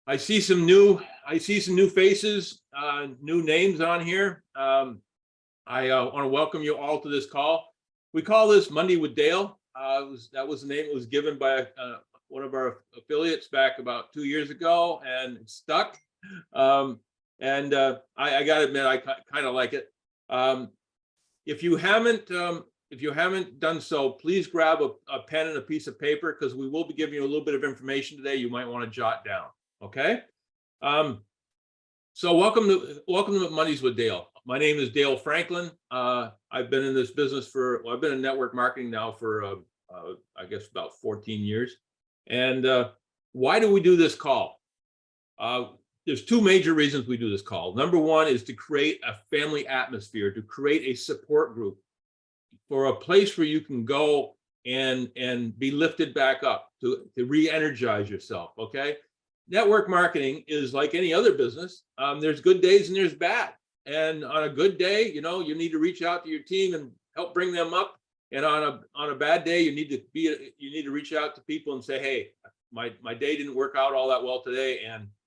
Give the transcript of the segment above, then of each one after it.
I see some new faces, new names on here. I want to welcome you all to this call. We call this Monday with Dale. That was the name it was given by one of our affiliates back about 2 years ago, and it stuck. I got to admit, I kind of like it. If you haven't done so, please grab a pen and a piece of paper, because we will be giving you a little bit of information today you might want to jot down. Okay. So welcome to Mondays with Dale. My name is Dale Franklin. I've been in this business I've been in network marketing now for I guess about 14 years. And why do we do this call? There's two major reasons we do this call. Number one is to create a family atmosphere, to create a support group, for a place where you can go and be lifted back up, to re-energize yourself. Okay. Network marketing is like any other business. There's good days and there's bad. And on a good day, you need to reach out to your team and help bring them up. And on a bad day, you need to reach out to people and say, hey, my day didn't work out all that well today,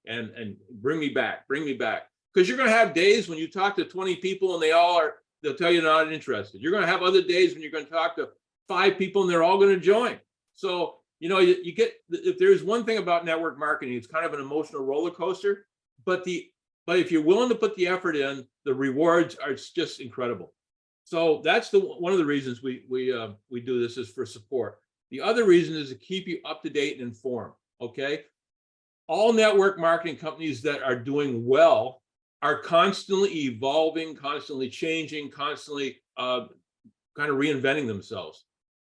and bring me back. Because you're going to have days when you talk to 20 people and they'll tell you they're not interested. You're going to have other days when you're going to talk to 5 people and they're all going to join. So you get, if there's one thing about network marketing, it's kind of an emotional roller coaster, but if you're willing to put the effort in, the rewards are just incredible. So that's one of the reasons we do this, is for support. The other reason is to keep you up to date and informed. Okay. All network marketing companies that are doing well are constantly evolving, constantly changing, constantly kind of reinventing themselves.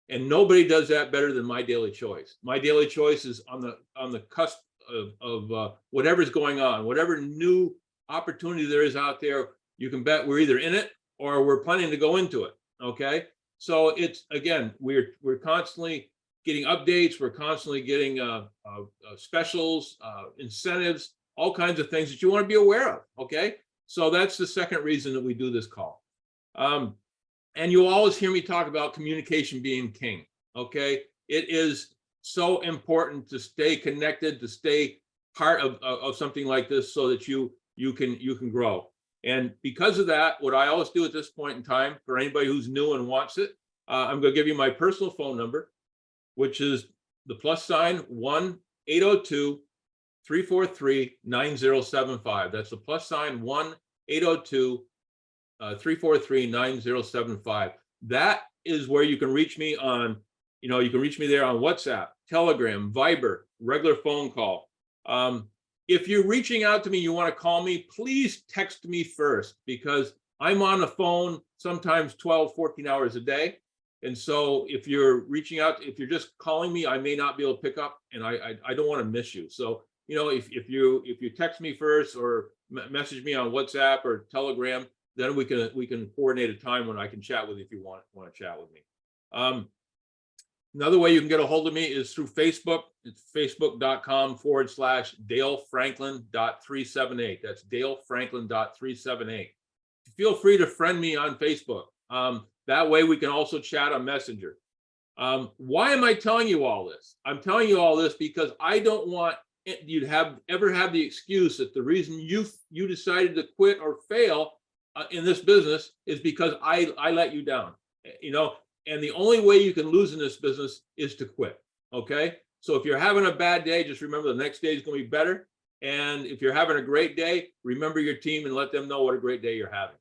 And nobody does that better than My Daily Choice. My Daily Choice is on the cusp of whatever's going on, whatever new opportunity there is out there. You can bet we're either in it or we're planning to go into it. Okay, so it's, again, we're constantly getting updates. We're constantly getting specials, incentives, all kinds of things that you want to be aware of. Okay, so that's the second reason that we do this call. And you'll always hear me talk about communication being king. Okay, it is so important to stay connected, to stay part of something like this, so that you can grow. And because of that, what I always do at this point in time, for anybody who's new and wants it, I'm going to give you my personal phone number, which is the +1 802-343-9075. That's the +1 802 343-9075. That is where you can reach me on, you can reach me there on WhatsApp, Telegram, Viber, regular phone call. If you're reaching out to me, you want to call me, please text me first, because I'm on the phone sometimes 12, 14 hours a day. And so if you're reaching out, if you're just calling me, I may not be able to pick up, and I don't want to miss you. So, if you text me first, or message me on WhatsApp or Telegram, then we can coordinate a time when I can chat with you if you want to chat with me. Another way you can get a hold of me is through Facebook. It's facebook.com/DaleFranklin.378. That's DaleFranklin.378. Feel free to friend me on Facebook. That way we can also chat on Messenger. Why am I telling you all this? I'm telling you all this because I don't want you to ever have the excuse that the reason you decided to quit or fail in this business is because I let you down. And the only way you can lose in this business is to quit. Okay, so if you're having a bad day, just remember the next day is going to be better. And if you're having a great day, remember your team and let them know what a great day you're having.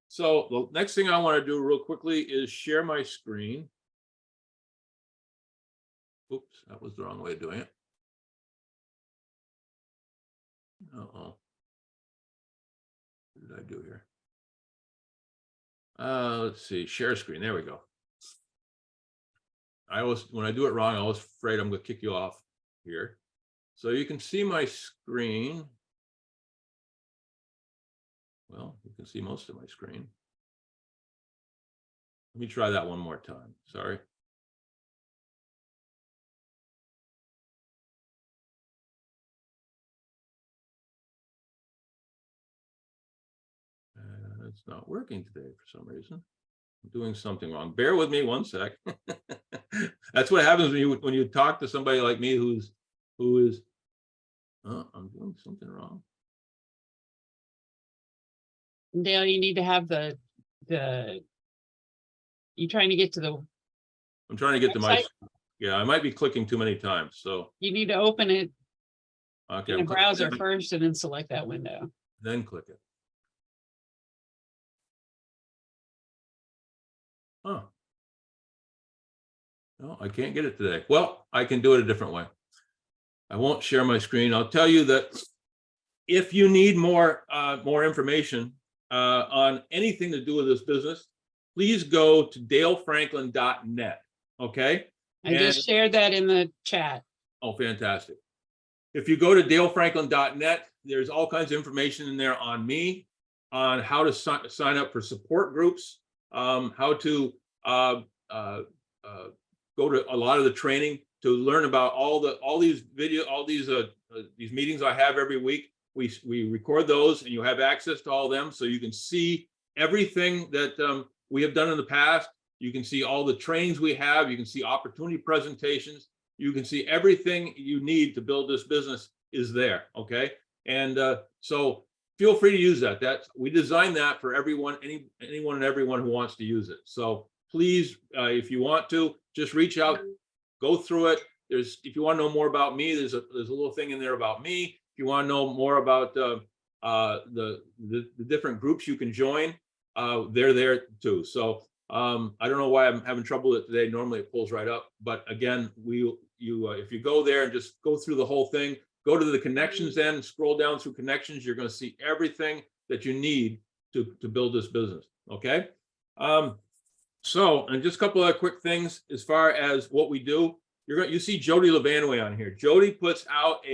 So the next thing I want to do real quickly is share my screen. Oops, that was the wrong way of doing it. Uh-oh. What did I do here? Let's see, share screen. There we go. When I do it wrong, I was afraid I'm going to kick you off here. So you can see my screen. Well, you can see most of my screen. Let me try that one more time. Sorry. It's not working today for some reason. I'm doing something wrong. Bear with me one sec. That's what happens when you talk to somebody like me who is Oh, I'm doing something wrong. Dale, you need to have you trying to get to the, I'm trying to get to my, website? yeah, I might be clicking too many times. So, you need to open it okay, in a I'm clicking browser there, first and then select that window. then click it. Huh. No, I can't get it today. Well, I can do it a different way. I won't share my screen. I'll tell you that if you need more information on anything to do with this business, please go to dalefranklin.net. Okay. I just shared that in the chat. Oh, fantastic. If you go to dalefranklin.net, there's all kinds of information in there on me, on how to sign up for support groups, how to go to a lot of the training, to learn about all these meetings I have every week. We record those, and you have access to all of them, so you can see everything that we have done in the past. You can see all the trainings we have. You can see opportunity presentations. You can see everything you need to build this business is there. Okay, and so feel free to use that. We designed that for everyone, anyone and everyone who wants to use it. So please, if you want to, just reach out, go through it. If you want to know more about me, there's a little thing in there about me. If you want to know more about the different groups you can join, they're there too. So I don't know why I'm having trouble with it today. Normally it pulls right up, but again, if you go there and just go through the whole thing, go to the connections end, scroll down through connections, you're going to see everything that you need to build this business. Okay. So, and just a couple of quick things as far as what we do. You see Jody Levanway on here. Jody puts out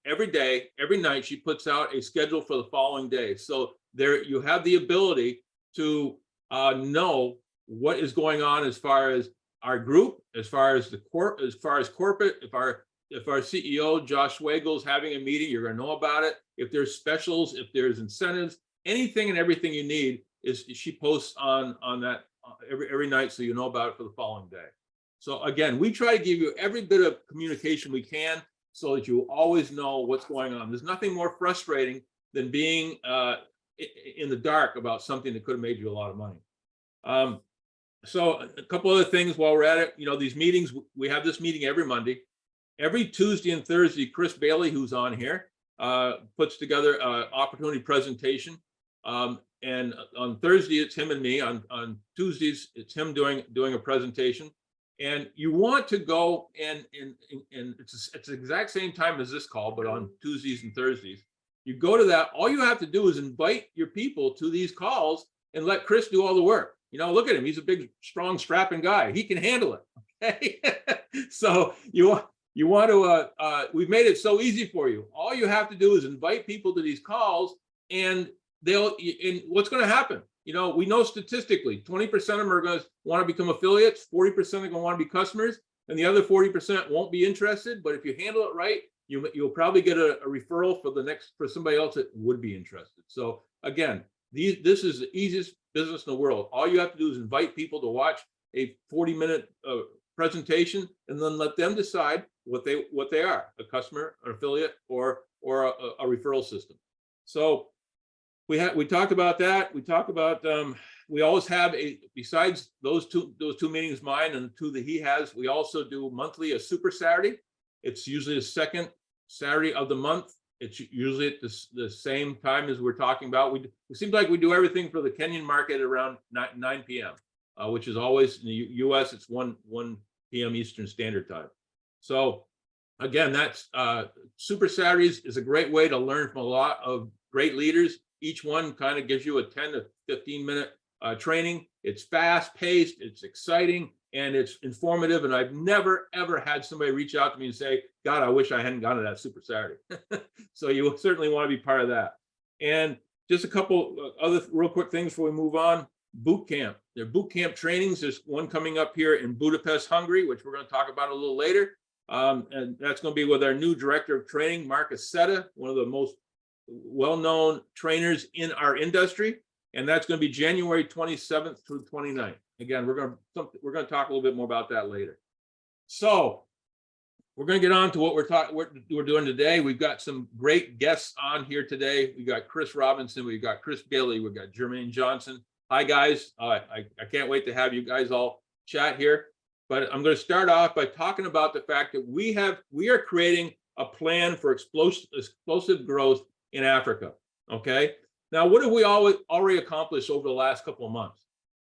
every day, every night, she puts out a schedule for the following day. So there you have the ability to know what is going on as far as our group, as far as corporate. If our CEO Josh Schwagel is having a meeting, you're going to know about it. If there's specials, if there's incentives, anything and everything you need she posts on that every night, so you know about it for the following day. So again, we try to give you every bit of communication we can, so that you always know what's going on. There's nothing more frustrating than being in the dark about something that could have made you a lot of money. So a couple other things while we're at it. These meetings, we have this meeting every Monday. Every Tuesday and Thursday, Chris Bailey, who's on here, puts together an opportunity presentation. And on Thursday, it's him and me. On Tuesdays, it's him doing a presentation. And you want to go and it's the exact same time as this call, but on Tuesdays and Thursdays. You go to that. All you have to do is invite your people to these calls and let Chris do all the work. Look at him. He's a big, strong, strapping guy. He can handle it. Okay. So you want to, we've made it so easy for you. All you have to do is invite people to these calls, and what's going to happen? We know statistically 20% of them are going to want to become affiliates, 40% are going to want to be customers, and the other 40% won't be interested. But if you handle it right, you'll probably get a referral for somebody else that would be interested. So again, this is the easiest business in the world. All you have to do is invite people to watch a 40-minute presentation, and then let them decide what they are: a customer, an affiliate, or a referral system. So we talked about that. We talk about we always have besides those two meetings, mine and two that he has, we also do monthly a Super Saturday. It's usually the second Saturday of the month. It's usually at the same time as we're talking about. It seems like we do everything for the Kenyan market around 9 p.m., which is always in the U.S. It's 1 p.m. Eastern Standard Time. So again, that's Super Saturdays is a great way to learn from a lot of great leaders. Each one kind of gives you a 10 to 15-minute training. It's fast paced, it's exciting, and it's informative. And I've never, ever had somebody reach out to me and say, God, I wish I hadn't gone to that Super Saturday. So you certainly want to be part of that. And just a couple other real quick things before we move on. Boot camp. There are boot camp trainings. There's one coming up here in Budapest, Hungary, which we're going to talk about a little later. And that's going to be with our new director of training, Mark Aceta, one of the most well-known trainers in our industry. And that's going to be January 27th through 29th. Again, we're going to talk a little bit more about that later. So we're going to get on to what we're doing today. We've got some great guests on here today. We got Chris Robinson, we've got Chris Bailey, we've got Jermaine Johnson. Hi guys, I can't wait to have you guys all chat here. But I'm going to start off by talking about the fact that we are creating a plan for explosive growth in Africa. Okay. Now, what have we already accomplished over the last couple of months?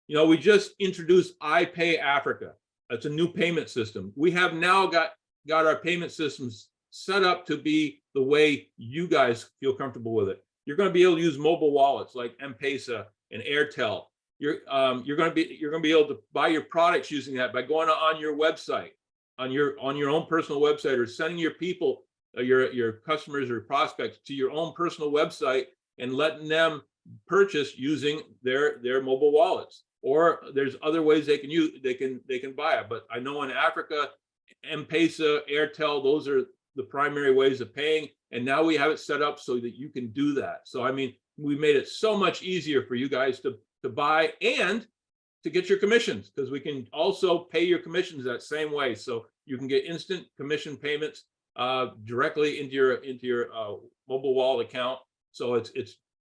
You know, we just introduced iPay Africa. It's a new payment system. We have now got our payment systems set up to be the way you guys feel comfortable with it. You're going to be able to use mobile wallets like M-Pesa and Airtel. You're going to be able to buy your products using that by going on your website, on your own personal website, or sending your people, your customers or prospects to your own personal website and letting them purchase using their mobile wallets. Or there's other ways they can buy it. But I know in Africa, M-Pesa, Airtel, those are the primary ways of paying. And now we have it set up so that you can do that. So, I mean, we made it so much easier for you guys to buy and to get your commissions, because we can also pay your commissions that same way. So you can get instant commission payments directly into your mobile wallet account. So it's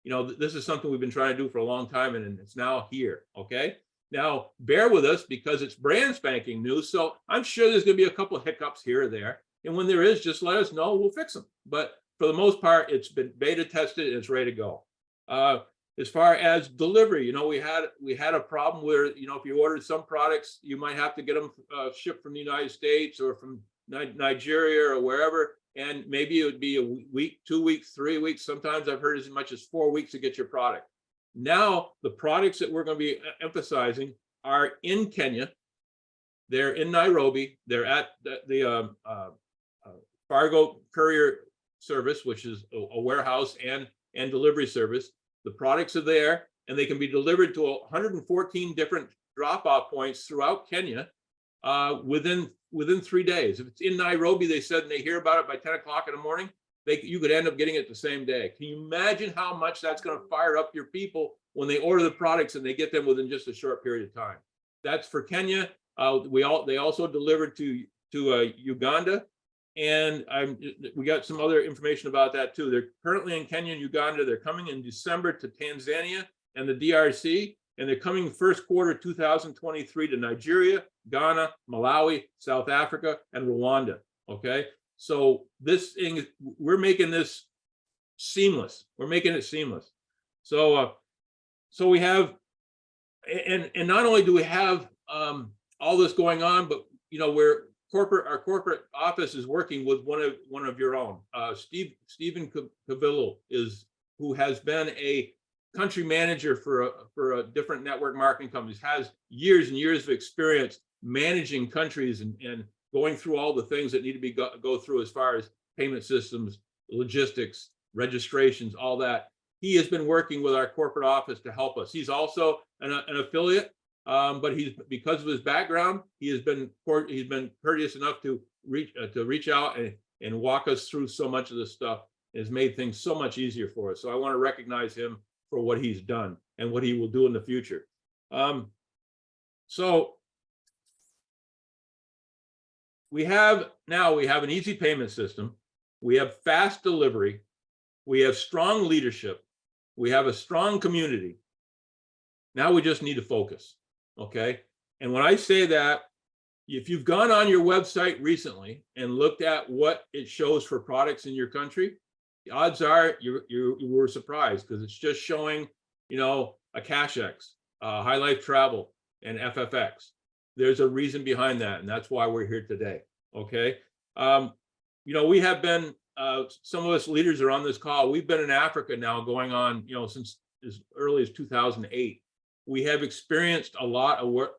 you know, this is something we've been trying to do for a long time, and it's now here. Okay. Now, bear with us because it's brand spanking new. So I'm sure there's going to be a couple of hiccups here or there. And when there is, just let us know. We'll fix them. But for the most part, it's been beta tested and it's ready to go. As far as delivery, you know, we had a problem where, you know, if you ordered some products, you might have to get them shipped from the United States or from Nigeria or wherever. And maybe it would be a week, 2 weeks, 3 weeks. Sometimes I've heard as much as 4 weeks to get your product. Now, the products that we're going to be emphasizing are in Kenya. They're in Nairobi. They're at the Fargo Courier Service, which is a warehouse and delivery service. The products are there, and they can be delivered to 114 different drop-off points throughout Kenya within 3 days. If it's in Nairobi, they said, and they hear about it by 10 o'clock in the morning, you could end up getting it the same day. Can you imagine how much that's going to fire up your people when they order the products and they get them within just a short period of time? That's for Kenya. They also delivered to Uganda, and we got some other information about that too. They're currently in Kenya and Uganda. They're coming in December to Tanzania and the DRC, and they're coming first quarter 2023 to Nigeria, Ghana, Malawi, South Africa, and Rwanda. Okay. So this thing, we're making this seamless. We're making it seamless. So we have, and not only do we have all this going on, but you know, our corporate office is working with one of your own. Stephen Cavillo who has been a country manager for a different network marketing companies, has years and years of experience managing countries and going through all the things that need to be go through as far as payment systems, logistics, registrations, all that. He has been working with our corporate office to help us. He's also an affiliate, but because of his background, he's been courteous enough to reach out and walk us through so much of this stuff. It has made things so much easier for us. So I want to recognize him for what he's done and what he will do in the future. So we have an easy payment system. We have fast delivery. We have strong leadership. We have a strong community. Now we just need to focus. Okay. And when I say that, if you've gone on your website recently and looked at what it shows for products in your country, the odds are you were surprised, because it's just showing, you know, a CashX, High Life Travel, and FFX. There's a reason behind that, and that's why we're here today. Okay. You know, we have been, some of us leaders are on this call. We've been in Africa now going on, you know, since as early as 2008. We have experienced a lot of what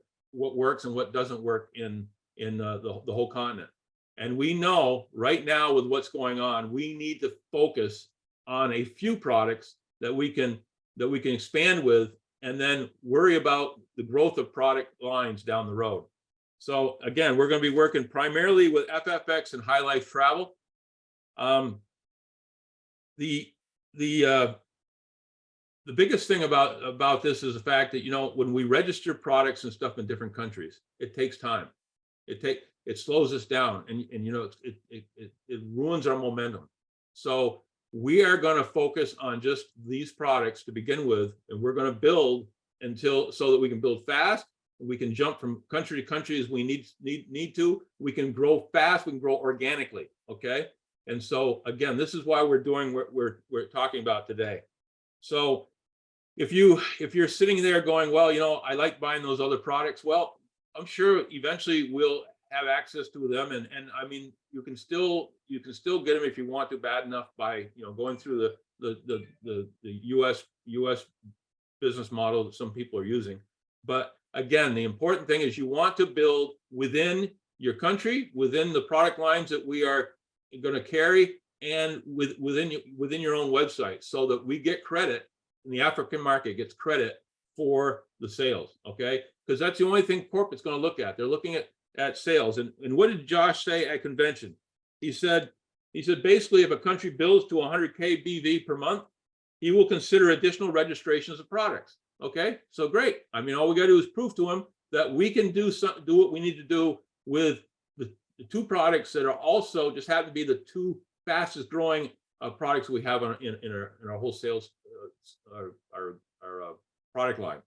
works and what doesn't work in the whole continent. And we know right now with what's going on, we need to focus on a few products that we can expand with, and then worry about the growth of product lines down the road. So again, we're going to be working primarily with FFX and High Life Travel. The biggest thing about this is the fact that, you know, when we register products and stuff in different countries, it takes time. it slows us down, and you know, it ruins our momentum. So we are going to focus on just these products to begin with, and we're going to build until so that we can build fast. We can jump from country to country as we need to. We can grow fast. We can grow organically. Okay. And so again, this is why we're doing what we're talking about today. So if you're sitting there going, well, you know, I like buying those other products. Well, I'm sure eventually we'll have access to them, and I mean, you can still get them if you want to bad enough by, you know, going through the US business model that some people are using. But again, the important thing is you want to build within your country, within the product lines that we are going to carry, and within your own website, so that we get credit, and the African market gets credit for the sales. Okay, because that's the only thing corporate's going to look at. They're looking at sales. And what did Josh say at convention? He said basically, if a country builds to 100K BV per month, he will consider additional registrations of products. Okay, so great. I mean, all we got to do is prove to him that we can do what we need to do with the two products that are also just happen to be the two fastest growing products we have in our whole sales our product line.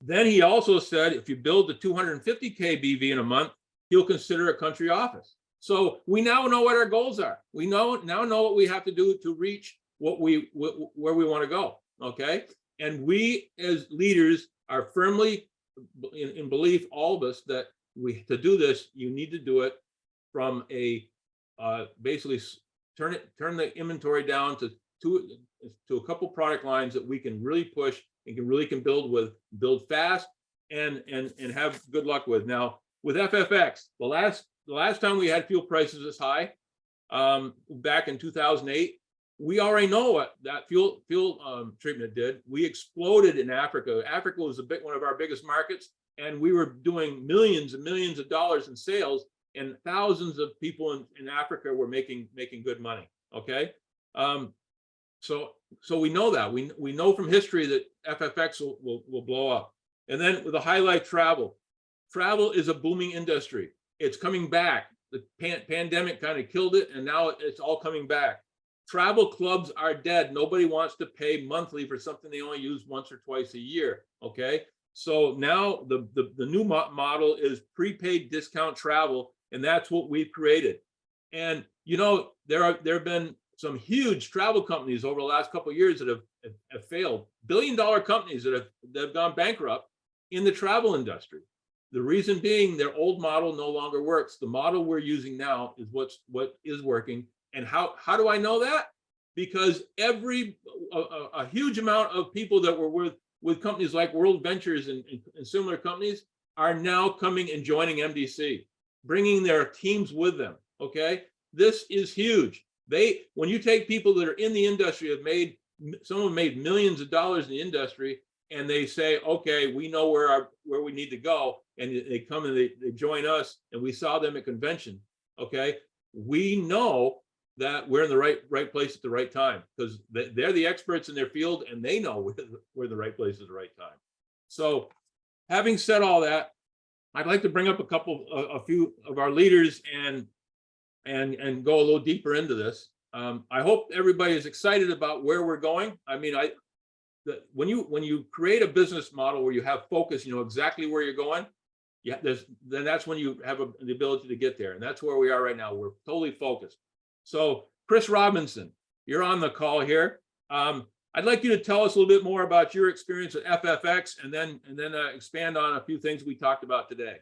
Then he also said, if you build the 250K BV in a month, he'll consider a country office. So we now know what our goals are. We now know what we have to do to reach where we want to go. Okay, and we as leaders are firmly in belief, all of us, that to do this, you need to do it from a basically turn the inventory down to a couple product lines that we can really push and can build fast and have good luck with. Now with FFX, the last time we had fuel prices this high, back in 2008, we already know what that fuel treatment did. We exploded in Africa. Africa was one of our biggest markets, and we were doing millions and millions of dollars in sales, and thousands of people in Africa were making good money. Okay, so we know that we know from history that FFX will blow up. And then with the highlight, travel is a booming industry. It's coming back. The pandemic kind of killed it, and now it's all coming back. Travel clubs are dead. Nobody wants to pay monthly for something they only use once or twice a year. Okay, so now the new model is prepaid discount travel, and that's what we've created. And you know, there have been some huge travel companies over the last couple of years that have failed. $billion-dollar companies that have gone bankrupt in the travel industry. The reason being, their old model no longer works. The model we're using now is what is working. And how do I know that? Because a huge amount of people that were with companies like World Ventures and similar companies are now coming and joining MDC, bringing their teams with them. Okay, this is huge. When you take people that are in the industry, someone made millions of dollars in the industry, and they say, okay, we know where we need to go, and they come and they join us, and we saw them at convention. Okay, we know that we're in the right place at the right time, because they're the experts in their field, and they know we're the right place at the right time. So having said all that, I'd like to bring up a few of our leaders and go a little deeper into this. I hope everybody is excited about where we're going. I mean, when you create a business model where you have focus, you know exactly where you're going. Yeah, then that's when you have the ability to get there, and that's where we are right now. We're totally focused. So, Chris Robinson, you're on the call here. I'd like you to tell us a little bit more about your experience at FFX, and then expand on a few things we talked about today.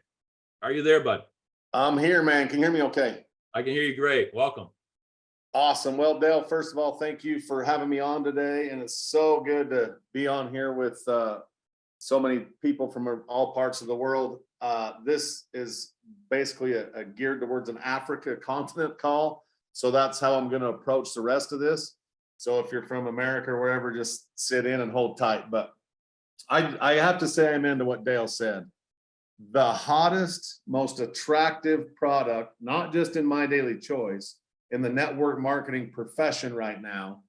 Are you there, bud? I'm here, man. Can you hear me okay? I can hear you great. Welcome. Awesome. Well, Dale, first of all, thank you for having me on today. And it's so good to be on here with so many people from all parts of the world. This is basically a geared towards an Africa continent call. So that's how I'm going to approach the rest of this. So if you're from America or wherever, just sit in and hold tight. But I have to say I'm into what Dale said. The hottest, most attractive product, not just in My Daily Choice, in the network marketing profession right now,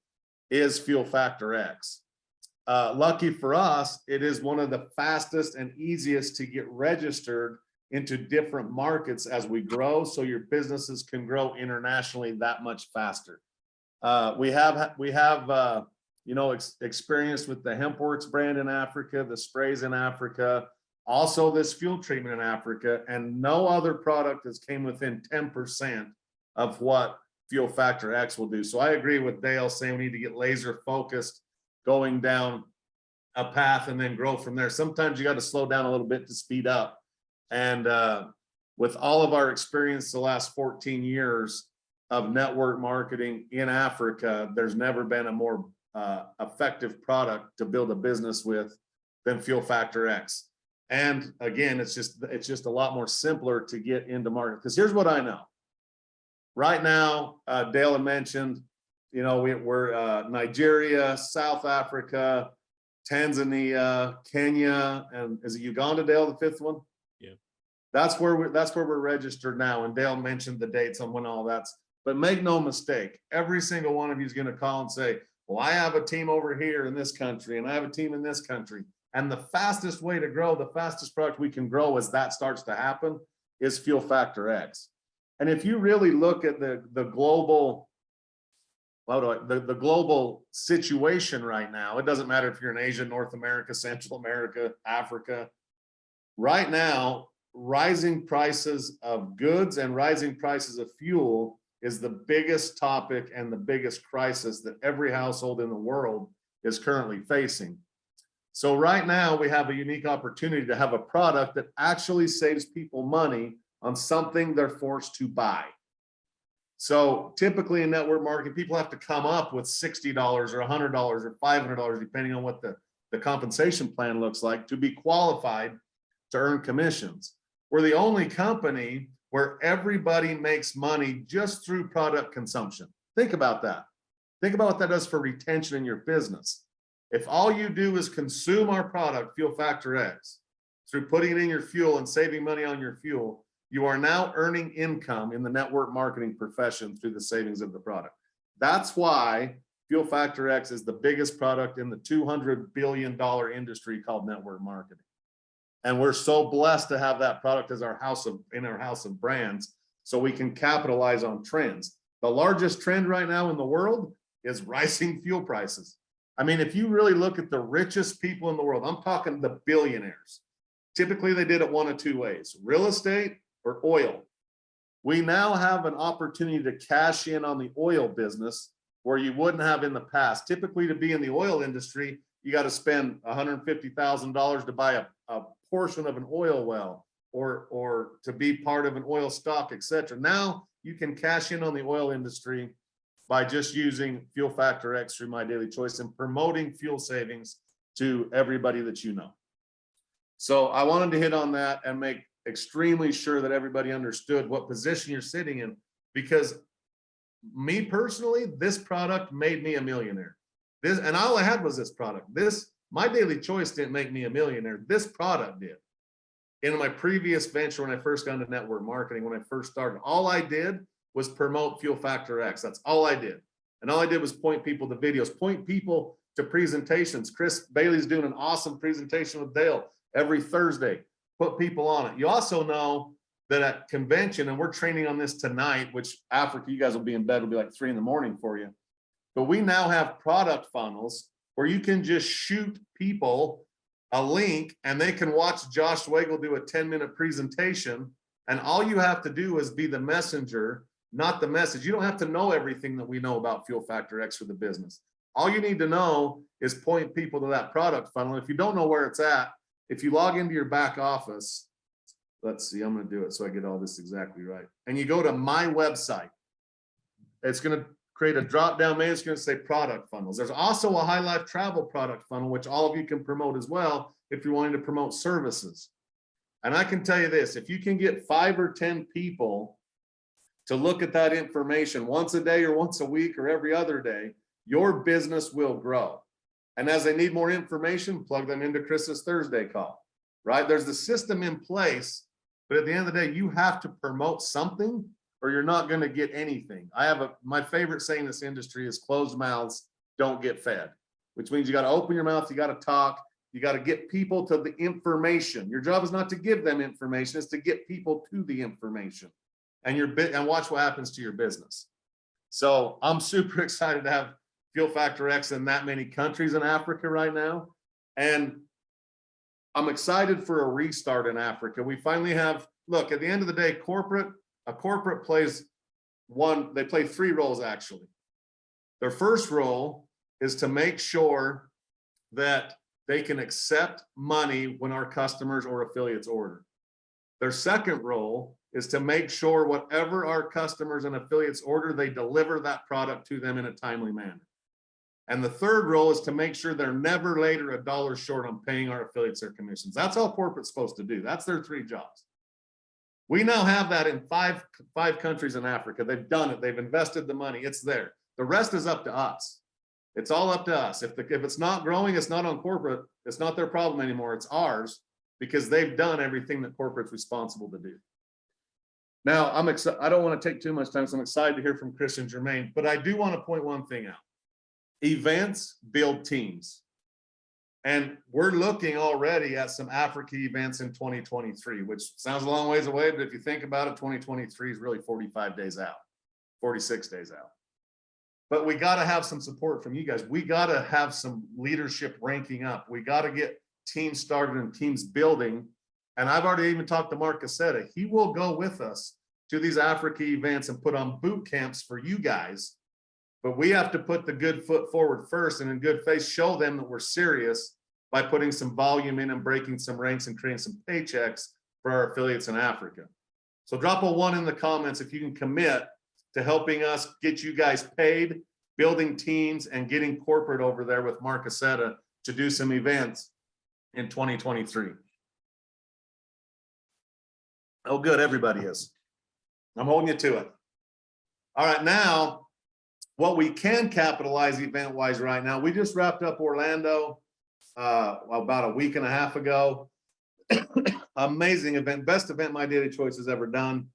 is Fuel Factor X. Lucky for us, it is one of the fastest and easiest to get registered into different markets as we grow, so your businesses can grow internationally that much faster. We have experience with the HempWorks brand in Africa, the sprays in Africa, also this fuel treatment in Africa, and no other product has came within 10% of what Fuel Factor X will do. So I agree with Dale saying we need to get laser focused going down a path and then grow from there. Sometimes you got to slow down a little bit to speed up. And with all of our experience the last 14 years of network marketing in Africa, there's never been a more effective product to build a business with than Fuel Factor X. And again, it's just a lot more simpler to get into market. Because here's what I know. Right now, Dale had mentioned, we're Nigeria, South Africa, Tanzania, Kenya, and is it Uganda, Dale, the fifth one? Yeah. That's where we're registered now. And Dale mentioned the dates on when all that's, but make no mistake, every single one of you is going to call and say, well, I have a team over here in this country, and I have a team in this country. And the fastest way to grow, the fastest product we can grow as that starts to happen is Fuel Factor X. And if you really look at the global, the global situation right now, it doesn't matter if you're in Asia, North America, Central America, Africa. Right now, rising prices of goods and rising prices of fuel is the biggest topic and the biggest crisis that every household in the world is currently facing. So right now we have a unique opportunity to have a product that actually saves people money on something they're forced to buy. So typically in network marketing, people have to come up with $60 or $100 or $500, depending on what the compensation plan looks like, to be qualified to earn commissions. We're the only company where everybody makes money just through product consumption. Think about that. Think about what that does for retention in your business. If all you do is consume our product, Fuel Factor X, through putting it in your fuel and saving money on your fuel, you are now earning income in the network marketing profession through the savings of the product. That's why Fuel Factor X is the biggest product in the $200 billion industry called network marketing. And we're so blessed to have that product as our house of brands, so we can capitalize on trends. The largest trend right now in the world is rising fuel prices. I mean, if you really look at the richest people in the world, I'm talking the billionaires. Typically, they did it one of two ways: real estate or oil. We now have an opportunity to cash in on the oil business where you wouldn't have in the past. Typically, to be in the oil industry, you got to spend $150,000 to buy a portion of an oil well, or to be part of an oil stock, etc. Now you can cash in on the oil industry by just using Fuel Factor X through My Daily Choice and promoting fuel savings to everybody that you know. So I wanted to hit on that and make extremely sure that everybody understood what position you're sitting in, because me personally, this product made me a millionaire. And all I had was this product. My Daily Choice didn't make me a millionaire. This product did. In my previous venture, when I first got into network marketing, when I first started, all I did was promote Fuel Factor X. That's all I did. And all I did was point people to videos, point people to presentations. Chris Bailey's doing an awesome presentation with Dale every Thursday. Put people on it. You also know that at convention, and we're training on this tonight, which Africa, you guys will be in bed, it'll be like 3 a.m. for you. But we now have product funnels where you can just shoot people a link and they can watch Josh Swagel do a 10-minute presentation. And all you have to do is be the messenger, not the message. You don't have to know everything that we know about Fuel Factor X for the business. All you need to know is point people to that product funnel. If you don't know where it's at, if you log into your back office, let's see, I'm going to do it so I get all this exactly right. And you go to my website, it's going to create a drop-down menu. It's going to say product funnels. There's also a High Life Travel product funnel, which all of you can promote as well if you're wanting to promote services. And I can tell you this, if you can get 5 or 10 people to look at that information once a day or once a week or every other day, your business will grow. And as they need more information, plug them into Chris's Thursday call, right? There's the system in place, but at the end of the day, you have to promote something or you're not going to get anything. My favorite saying in this industry is closed mouths don't get fed, which means you got to open your mouth, you got to talk, You got to get people to the information. Your job is not to give them information, it's to get people to the information. And and watch what happens to your business. So I'm super excited to have Fuel Factor X in that many countries in Africa right now. And I'm excited for a restart in Africa. We finally have, look, at the end of the day, a corporate plays they play three roles actually. Their first role is to make sure that they can accept money when our customers or affiliates order. Their second role is to make sure whatever our customers and affiliates order, they deliver that product to them in a timely manner. And the third role is to make sure they're never later a dollar short on paying our affiliates their commissions. That's all corporate's supposed to do. That's their three jobs. We now have that in five countries in Africa. They've done it. They've invested the money. It's there. The rest is up to us. It's all up to us. If it's not growing, it's not on corporate. It's not their problem anymore. It's ours, because they've done everything that corporate's responsible to do. Now, I'm excited. I don't want to take too much time, so I'm excited to hear from Chris and Jermaine, but I do want to point one thing out. Events build teams. And we're looking already at some Africa events in 2023, which sounds a long ways away, but if you think about it, 2023 is really 45 days out, 46 days out. But we got to have some support from you guys. We got to have some leadership ranking up. We got to get teams started and teams building. And I've already even talked to Mark Cassetta. He will go with us to these Africa events and put on boot camps for you guys. But we have to put the good foot forward first, and in good faith, show them that we're serious by putting some volume in and breaking some ranks and creating some paychecks for our affiliates in Africa. So drop a 1 in the comments if you can commit to helping us get you guys paid, building teams, and getting corporate over there with Mark Cassetta to do some events in 2023. Oh, good, everybody is. I'm holding you to it. All right, now, what we can capitalize event-wise right now, we just wrapped up Orlando about a week and a half ago. Amazing event, best event My Daily Choice has ever done.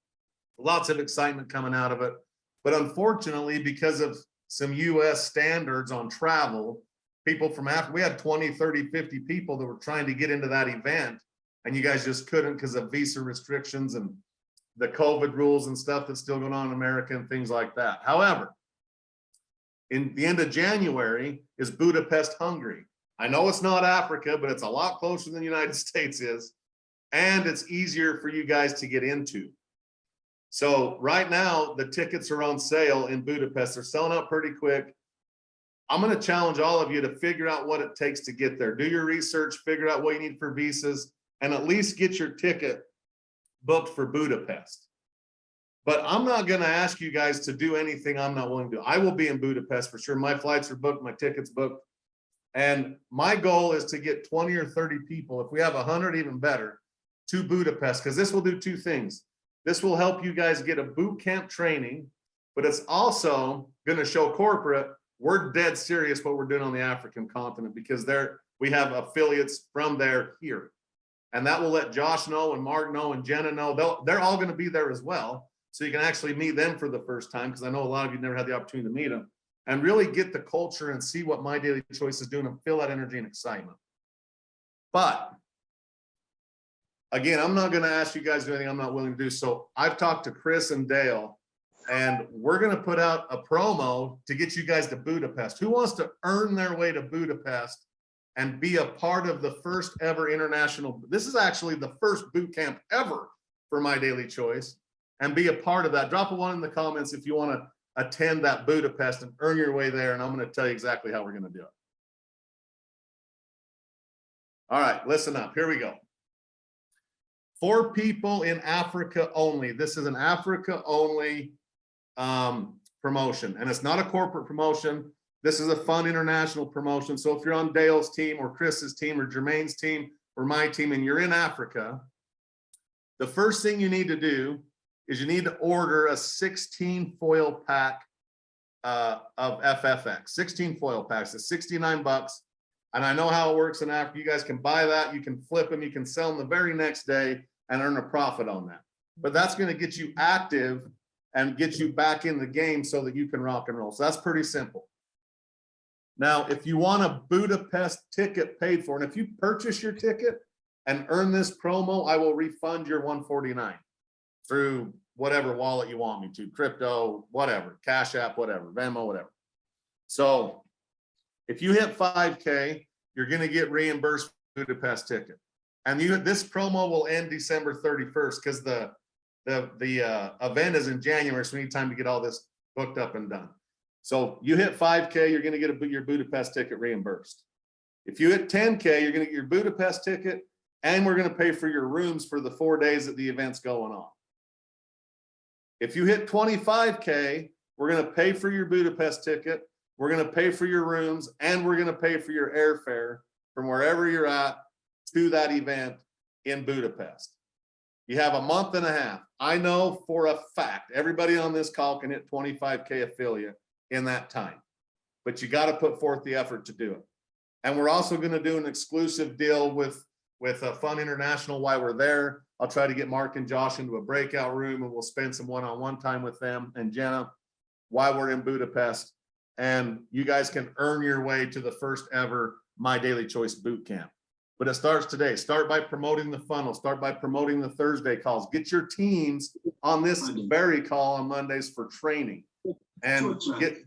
Lots of excitement coming out of it. But unfortunately, because of some US standards on travel, people from Africa, we had 20, 30, 50 people that were trying to get into that event, and you guys just couldn't because of visa restrictions and the COVID rules and stuff that's still going on in America and things like that. However, in the end of January is Budapest, Hungary. I know it's not Africa, but it's a lot closer than the United States is, and it's easier for you guys to get into. So right now, the tickets are on sale in Budapest. They're selling out pretty quick. I'm going to challenge all of you to figure out what it takes to get there. Do your research, figure out what you need for visas, and at least get your ticket booked for Budapest. But I'm not going to ask you guys to do anything I'm not willing to do. I will be in Budapest for sure. My flights are booked, my tickets booked. And my goal is to get 20 or 30 people, if we have 100, even better, to Budapest, because this will do two things. This will help you guys get a boot camp training, but it's also going to show corporate we're dead serious what we're doing on the African continent, because we have affiliates from there here. And that will let Josh know and Mark know and Jenna know. They're all going to be there as well. So you can actually meet them for the first time, because I know a lot of you never had the opportunity to meet them, and really get the culture and see what My Daily Choice is doing and feel that energy and excitement. But again, I'm not going to ask you guys to do anything I'm not willing to do. So I've talked to Chris and Dale, and we're going to put out a promo to get you guys to Budapest. Who wants to earn their way to Budapest and be a part of the first ever international? This is actually the first boot camp ever for My Daily Choice, and be a part of that. Drop a 1 in the comments if you want to attend that Budapest and earn your way there. And I'm going to tell you exactly how we're going to do it. All right, listen up. Here we go. For people in Africa only. This is an Africa only promotion, and it's not a corporate promotion. This is a fun international promotion. So if you're on Dale's team or Chris's team or Jermaine's team or my team and you're in Africa, the first thing you need to do is you need to order a 16 foil pack of FFX. 16 foil packs. It's 69 bucks. And I know how it works in Africa. You guys can buy that. You can flip them. You can sell them the very next day and earn a profit on that. But that's going to get you active and get you back in the game so that you can rock and roll. So that's pretty simple. Now, if you want a Budapest ticket paid for, and if you purchase your ticket and earn this promo, I will refund your $149 through whatever wallet you want me to, crypto, whatever, Cash App, whatever, Venmo, whatever. So if you hit 5K, you're going to get reimbursed for Budapest ticket. And this promo will end December 31st because the event is in January, so we need time to get all this booked up and done. So you hit 5K, you're going to get your Budapest ticket reimbursed. If you hit 10K, you're going to get your Budapest ticket, and we're going to pay for your rooms for the 4 days that the event's going on. If you hit 25K, we're going to pay for your Budapest ticket, we're going to pay for your rooms, and we're going to pay for your airfare from wherever you're at to that event in Budapest. You have a month and a half. I know for a fact, everybody on this call can hit 25K affiliate in that time, but you got to put forth the effort to do it. And we're also going to do an exclusive deal with Fun International while we're there. I'll try to get Mark and Josh into a breakout room, and we'll spend some one-on-one time with them and Jenna while we're in Budapest. And you guys can earn your way to the first ever My Daily Choice boot camp. But it starts today. Start by promoting the funnel. Start by promoting the Thursday calls. Get your teams on this very call on Mondays for training, and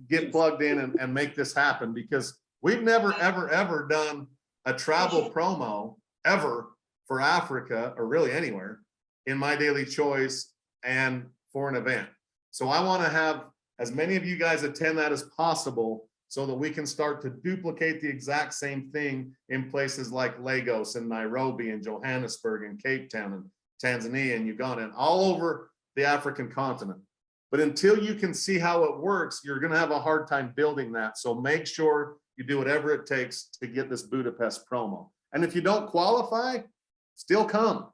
get plugged in and make this happen, because we've never, ever done a travel promo ever for Africa, or really anywhere, in My Daily Choice and for an event. So I want to have as many of you guys attend that as possible, so that we can start to duplicate the exact same thing in places like Lagos and Nairobi and Johannesburg and Cape Town and Tanzania and Uganda and all over the African continent. But until you can see how it works, you're going to have a hard time building that. So make sure you do whatever it takes to get this Budapest promo. And if you don't qualify, still come.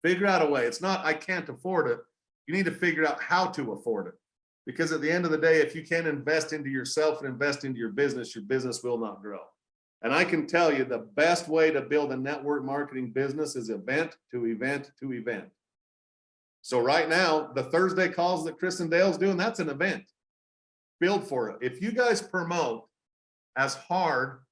Figure out a way. It's not, I can't afford it. You need to figure out how to afford it. Because at the end of the day, if you can't invest into yourself and invest into your business will not grow. And I can tell you the best way to build a network marketing business is event to event to event. So right now, the Thursday calls that Chris and Dale's doing, that's an event. Build for it. If you guys promote as hard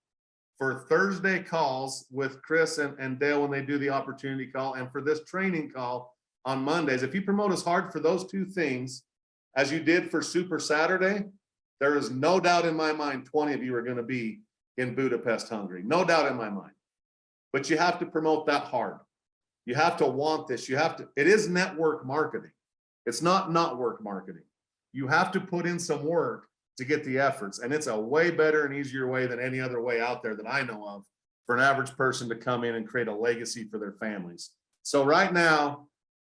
for Thursday calls with Chris and Dale when they do the opportunity call, and for this training call on Mondays, if you promote as hard for those two things as you did for Super Saturday, there is no doubt in my mind 20 of you are going to be in Budapest, Hungary. No doubt in my mind. But you have to promote that hard. You have to want this. You have to, it is network marketing. It's not work marketing. You have to put in some work to get the efforts. And it's a way better and easier way than any other way out there that I know of for an average person to come in and create a legacy for their families. So right now,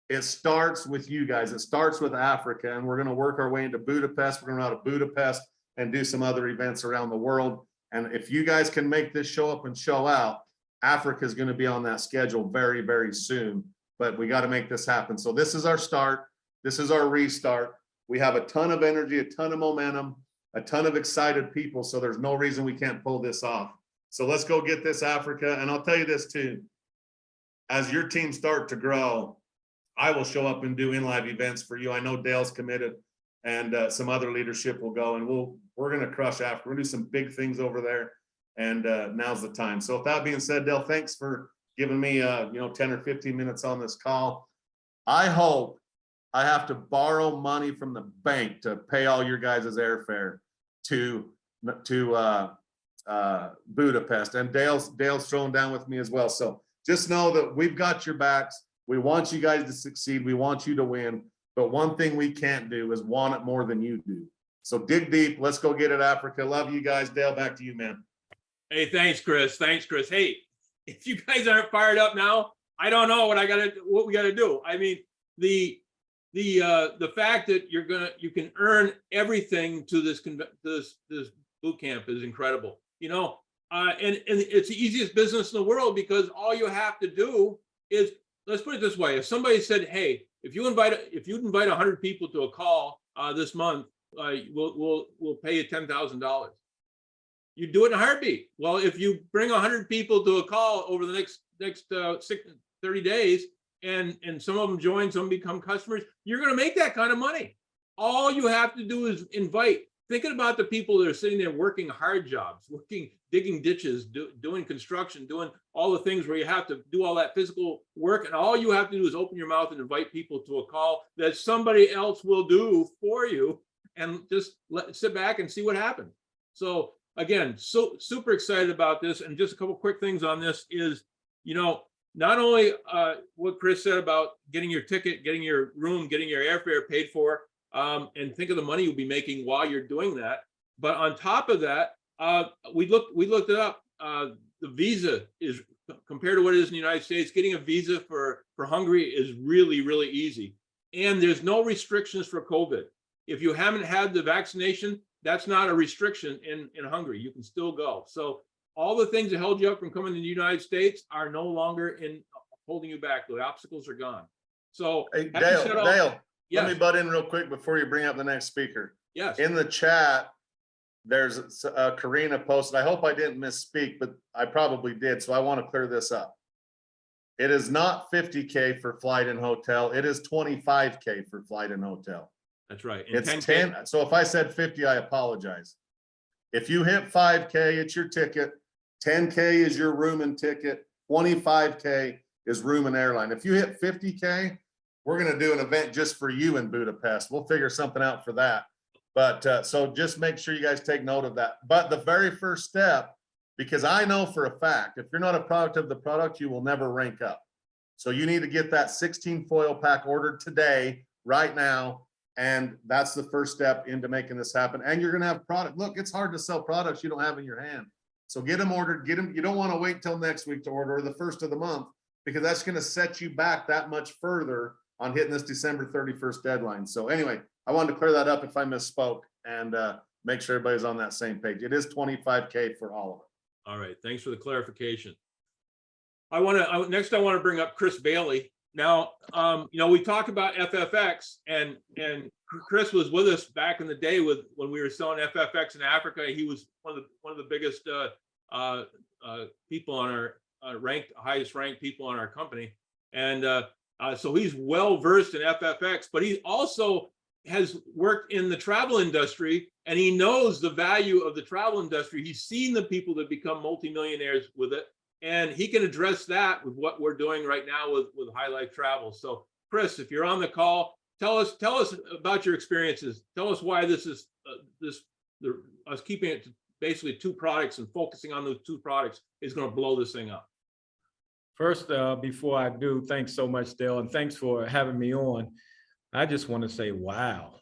it starts with you guys. It starts with Africa, and we're going to work our way into Budapest. We're going to go out of Budapest and do some other events around the world. And if you guys can make this show up and show out, Africa is going to be on that schedule very, very soon. But we got to make this happen. So this is our start. This is our restart. We have a ton of energy, a ton of momentum, a ton of excited people. So there's no reason we can't pull this off. So let's go get this, Africa. And I'll tell you this too, as your team start to grow, I will show up and do in-live events for you. I know Dale's committed, and some other leadership will go, and we're going to crush Africa. We're going to do some big things over there, and now's the time. So with that being said, Dale, thanks for giving me 10 or 15 minutes on this call. I hope I have to borrow money from the bank to pay all your guys' airfare to Budapest, and Dale's thrown down with me as well. So just know that we've got your backs. We want you guys to succeed. We want you to win. But one thing we can't do is want it more than you do. So dig deep. Let's go get it, Africa. Love you guys. Dale, back to you, man. Hey, thanks, Chris. Thanks, Chris. Hey, if you guys aren't fired up now, I don't know what we got to do. I mean, the fact that you can earn everything to this boot camp is incredible. And it's the easiest business in the world, because all you have to do is, let's put it this way. If somebody said, hey, if you invite 100 people to a call this month, we'll pay you $10,000. You do it in a heartbeat. Well, if you bring 100 people to a call over the next 30 days, and some of them join, some become customers, you're going to make that kind of money. All you have to do is invite thinking about the people that are sitting there working hard jobs, digging ditches, doing construction, doing all the things where you have to do all that physical work. And all you have to do is open your mouth and invite people to a call that somebody else will do for you, and just sit back and see what happens. So again, so super excited about this. And just a couple quick things on this is, not only what Chris said about getting your ticket, getting your room, getting your airfare paid for, and think of the money you'll be making while you're doing that. But on top of that, we looked it up. The visa is, compared to what it is in the United States, getting a visa for Hungary is really, really easy. And there's no restrictions for COVID. If you haven't had the vaccination, that's not a restriction in Hungary. You can still go. So all the things that held you up from coming to the United States are no longer holding you back. The obstacles are gone. So Hey, having said all- Dale, yes, let me butt in real quick before you bring up the next speaker. yes. In the chat, there's Karina posted, I hope I didn't misspeak, but I probably did, so I want to clear this up. It is not 50K for flight and hotel. It is 25K for flight and hotel. That's right. And It's 10K 10. So if I said 50, I apologize. If you hit 5K, it's your ticket. 10K is your room and ticket. 25K is room and airline. If you hit 50K, we're going to do an event just for you in Budapest. We'll figure something out for that. But so just make sure you guys take note of that. But the very first step, because I know for a fact, if you're not a product of the product, you will never rank up. So you need to get that 16 foil pack ordered today, right now. And that's the first step into making this happen. And you're going to have product. Look, it's hard to sell products you don't have in your hand. So get them ordered, get them. You don't want to wait till next week to order, or the first of the month, because that's going to set you back that much further on hitting this December 31st deadline. So anyway, I wanted to clear that up if I misspoke, and make sure everybody's on that same page. It is 25K for all of it. All right, thanks for the clarification. Next I want to bring up Chris Bailey. Now, we talked about FFX, and Chris was with us back in the day when we were selling FFX in Africa. He was one of the biggest people on our highest ranked people on our company, and so he's well versed in FFX. But he also has worked in the travel industry, and he knows the value of the travel industry. He's seen the people that become multimillionaires with it. And he can address that with what we're doing right now with High Life Travel. So, Chris, if you're on the call, tell us about your experiences. Tell us why this is us keeping it to basically two products and focusing on those two products is going to blow this thing up. First, before I do, thanks so much, Dale, and thanks for having me on. I just want to say, wow,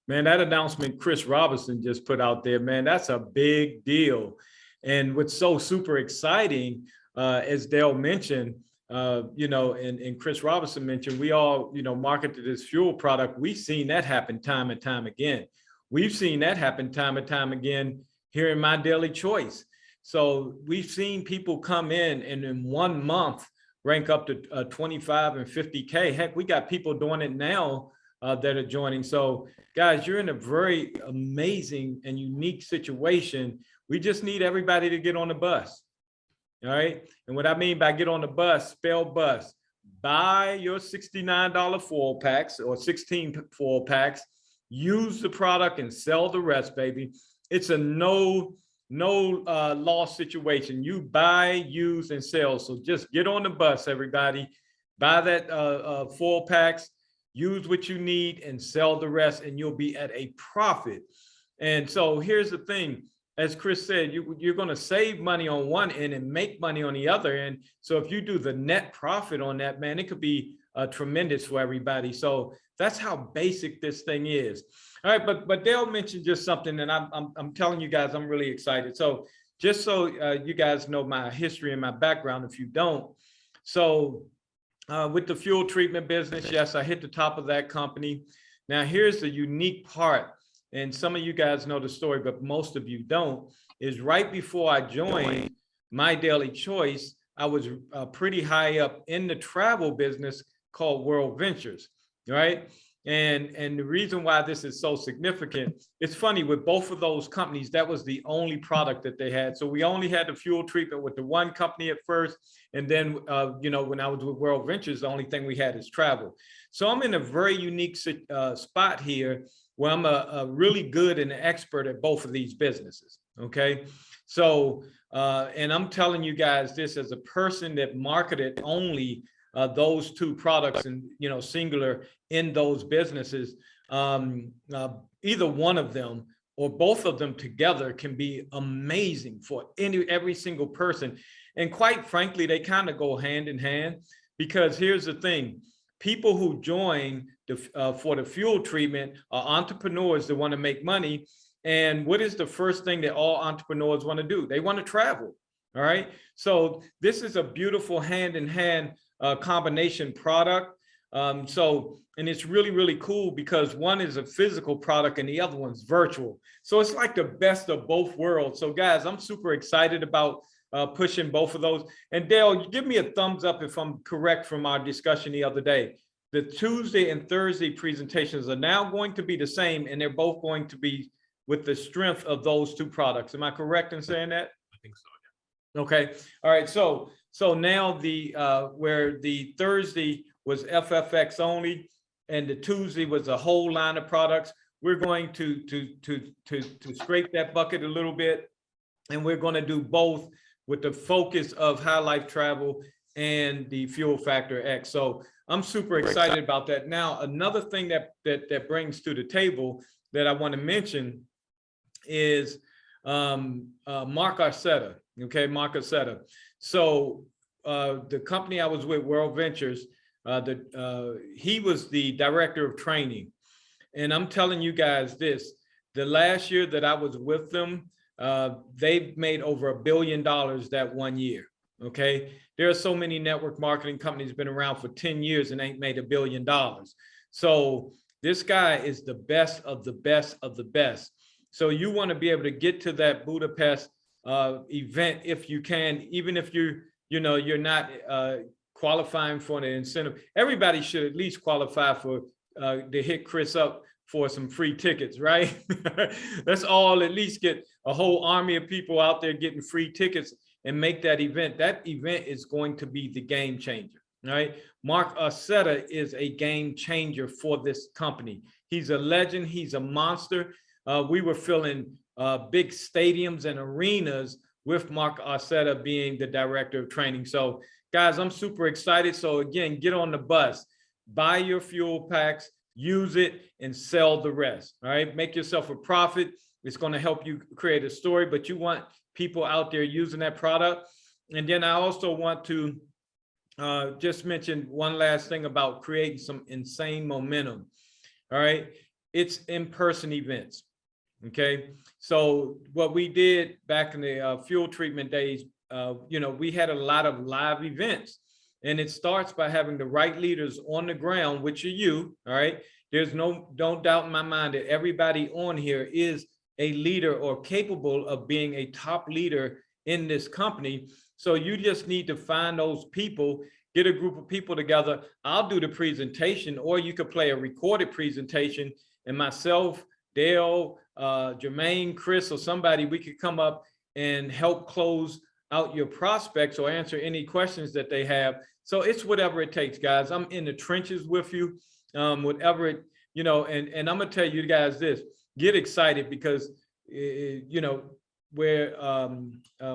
man, that announcement Chris Robinson just put out there, man, that's a big deal. And what's so super exciting, as Dale mentioned, and Chris Robinson mentioned, we all, marketed this fuel product. We've seen that happen time and time again. We've seen that happen time and time again here in My Daily Choice. So we've seen people come in and in 1 month rank up to 25 and 50K. Heck, we got people doing it now that are joining. So guys, you're in a very amazing and unique situation. We just need everybody to get on the bus. All right. And what I mean by get on the bus, spell bus, buy your $69 foil packs or 16 foil packs, use the product and sell the rest, baby. It's a no loss situation. You buy, use, and sell. So just get on the bus, everybody. Buy that foil packs, use what you need, and sell the rest, and you'll be at a profit. And so here's the thing. As Chris said, you're going to save money on one end and make money on the other end. So if you do the net profit on that, man, it could be tremendous for everybody. So that's how basic this thing is. All right, but Dale mentioned just something, and I'm telling you guys, I'm really excited. So just so you guys know my history and my background, if you don't. So with the fuel treatment business, yes, I hit the top of that company. Now here's the unique part. And some of you guys know the story, but most of you don't, is right before I joined My Daily Choice, I was pretty high up in the travel business called World Ventures, right? And the reason why this is so significant, it's funny, with both of those companies, that was the only product that they had. So we only had the fuel treatment with the one company at first. And then, when I was with World Ventures, the only thing we had is travel. So I'm in a very unique spot here where I'm a really good and expert at both of these businesses. Okay. So, and I'm telling you guys this as a person that marketed only those two products and, you know, singular in those businesses. Either one of them or both of them together can be amazing for every single person. And quite frankly, they kind of go hand in hand, because here's the thing. People who join for the fuel treatment are entrepreneurs that want to make money. And what is the first thing that all entrepreneurs want to do? They want to travel. All right. So this is a beautiful hand in hand combination product. And it's really, really cool because one is a physical product and the other one's virtual. So it's like the best of both worlds. So guys, I'm super excited about pushing both of those. And Dale, you give me a thumbs up if I'm correct from our discussion the other day. The Tuesday and Thursday presentations are now going to be the same, and they're both going to be with the strength of those two products. Am I correct in saying that? I think so. Yeah. Okay. All right. So now where the Thursday was FFX only, and the Tuesday was a whole line of products, we're going to scrape that bucket a little bit, and we're going to do both with the focus of High Life Travel and the Fuel Factor X. So I'm super excited about that. Now, another thing that brings to the table that I want to mention is Mark Arcetta. Okay, Mark Arcetta. So the company I was with, World Ventures, he was the director of training. And I'm telling you guys this, the last year that I was with them, they've made over $1 billion that 1 year. Okay. There are so many network marketing companies been around for 10 years and ain't made $1 billion. So this guy is the best of the best of the best. So you want to be able to get to that Budapest event if you can, even if you're not qualifying for an incentive. Everybody should at least qualify for to hit Chris up for some free tickets, right? Let's all at least get a whole army of people out there getting free tickets and make that event. That event is going to be the game changer, right? Mark Arcetta is a game changer for this company. He's a legend. He's a monster. We were filling big stadiums and arenas with Mark Arcetta being the director of training. So guys, I'm super excited. So again, get on the bus, buy your fuel packs, use it, and sell the rest. All right. Make yourself a profit. It's going to help you create a story, but you want people out there using that product. And then I also want to just mention one last thing about creating some insane momentum. All right. It's in-person events. Okay. So what we did back in the fuel treatment days, we had a lot of live events. And it starts by having the right leaders on the ground, which are you, all right? There's no doubt in my mind that everybody on here is a leader or capable of being a top leader in this company. So you just need to find those people, get a group of people together. I'll do the presentation, or you could play a recorded presentation, and myself, Dale, Jermaine, Chris, or somebody, we could come up and help close out your prospects or answer any questions that they have. So it's whatever it takes, guys. I'm in the trenches with you, whatever it, and I'm gonna tell you guys this, get excited, because, where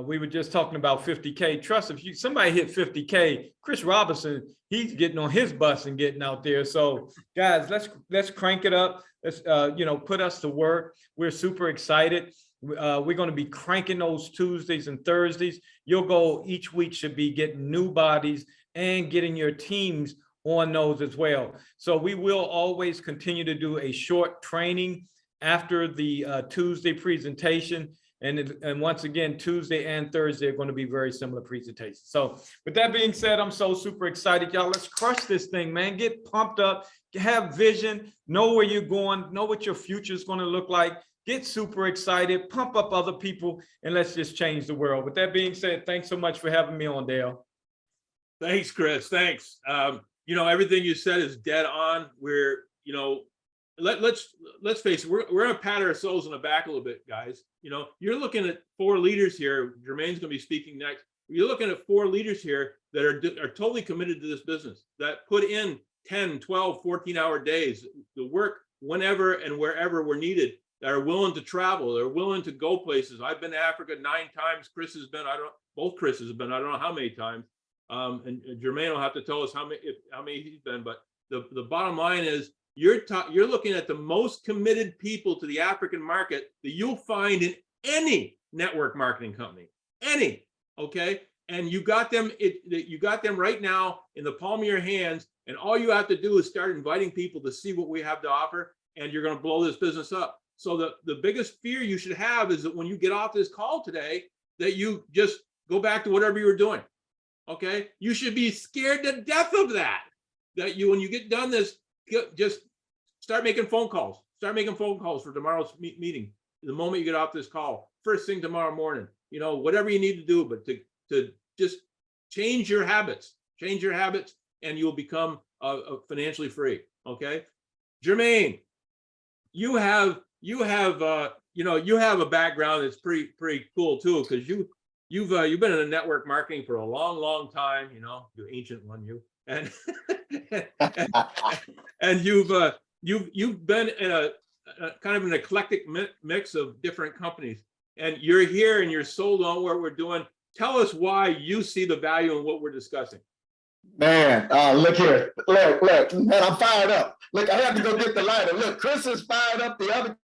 we were just talking about 50K. Trust, if somebody hit 50K, Chris Robinson, he's getting on his bus and getting out there. So guys, let's crank it up. Let's, put us to work. We're super excited. We're going to be cranking those Tuesdays and Thursdays. Your goal each week should be getting new bodies and getting your teams on those as well. So we will always continue to do a short training after the Tuesday presentation. And once again, Tuesday and Thursday are going to be very similar presentations. So with that being said, I'm so super excited, y'all. Let's crush this thing, man. Get pumped up, have vision, know where you're going, know what your future is going to look like. Get super excited, pump up other people, and let's just change the world. With that being said, thanks so much for having me on, Dale. Thanks, Chris. Thanks. Everything you said is dead on. We're, let's face it, we're gonna pat ourselves on the back a little bit, guys. You're looking at 4 leaders here. Jermaine's gonna be speaking next. You're looking at 4 leaders here that are totally committed to this business, that put in 10, 12, 14-hour days, to work whenever and wherever we're needed, that are willing to travel, they're willing to go places. I've been to Africa 9 times. Chris has been, both Chris's have been, I don't know how many times. And Jermaine will have to tell us how many he's been, but the bottom line is you're looking at the most committed people to the African market that you'll find in any network marketing company, any, okay? And you got them right now in the palm of your hands, and all you have to do is start inviting people to see what we have to offer, and you're going to blow this business up. So the biggest fear you should have is that when you get off this call today, that you just go back to whatever you were doing. Okay, you should be scared to death of that. That when you get done this, just start making phone calls. Start making phone calls for tomorrow's meeting. The moment you get off this call, first thing tomorrow morning. You know, whatever you need to do, but to just change your habits, and you'll become financially free. Okay, Jermaine, you have a background that's pretty cool too, because you've been in network marketing for a long time, you ancient one, and and you've been in a kind of an eclectic mix of different companies, and you're here and you're sold on what we're doing. Tell us why you see the value in what we're discussing. Man, look here. Look, man, I'm fired up. Look, I had to go get the lighter. Look, Chris is fired up. The other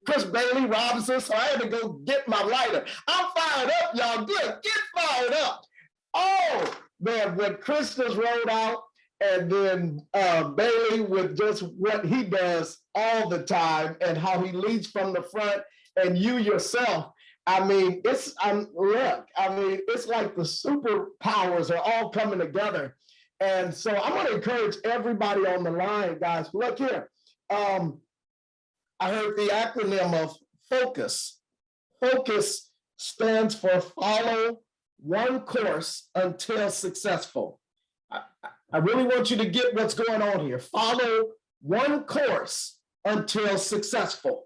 Chris Bailey Robinson. So I had to go get my lighter. I'm fired up, y'all. Good. Get fired up. Oh, man, when Chris just rolled out, and then Bailey with just what he does all the time and how he leads from the front, and you yourself. I mean, it's like the superpowers are all coming together. And so I want to encourage everybody on the line, guys. Look here. I heard the acronym of FOCUS. FOCUS stands for follow one course until successful. I really want you to get what's going on here. Follow one course until successful.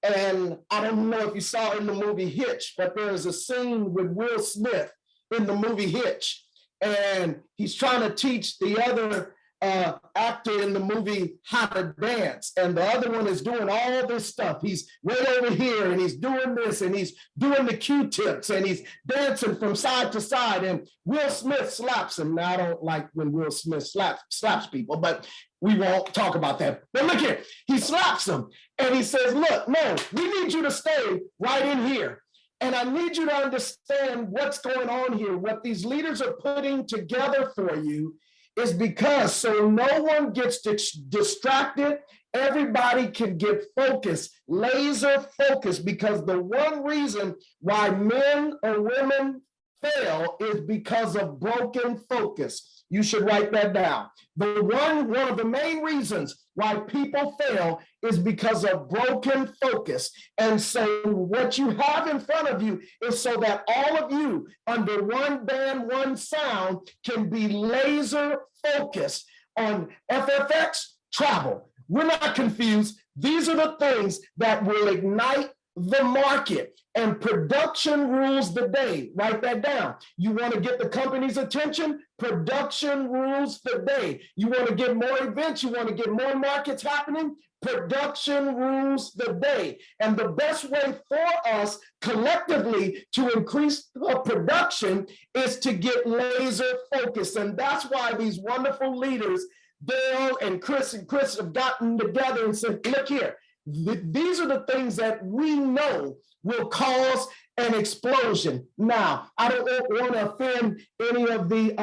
And I don't know if you saw in the movie Hitch, but there's a scene with Will Smith in the movie Hitch, and he's trying to teach the other actor in the movie how to dance, and the other one is doing all this stuff. He's right over here, and he's doing this, and he's doing the Q-tips, and he's dancing from side to side, and Will Smith slaps him. Now, I don't like when Will Smith slaps people, but we won't talk about that. But look here, he slaps him, and he says, look, no, we need you to stay right in here. And I need you to understand what's going on here. What these leaders are putting together for you is because so no one gets distracted, everybody can get focused, laser focused, because the one reason why men or women fail is because of broken focus. You should write that down. One of the main reasons why people fail is because of broken focus. And so what you have in front of you is so that all of you under one band, one sound can be laser focused on FFX travel. We're not confused. These are the things that will ignite the market, and production rules the day. Write that down. You want to get the company's attention? Production rules the day. You want to get more events? You want to get more markets happening? Production rules the day. And the best way for us collectively to increase production is to get laser focused. And that's why these wonderful leaders, Dale and Chris have gotten together and said, look here, these are the things that we know will cause an explosion. Now, I don't want to offend any of the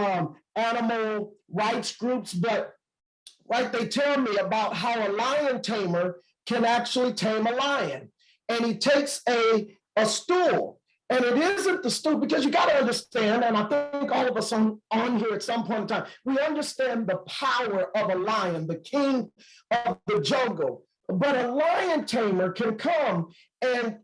animal rights groups, but they tell me about how a lion tamer can actually tame a lion. And he takes a stool, and it isn't the stool, because you got to understand, and I think all of us on here at some point in time, we understand the power of a lion, the king of the jungle. But a lion tamer can come and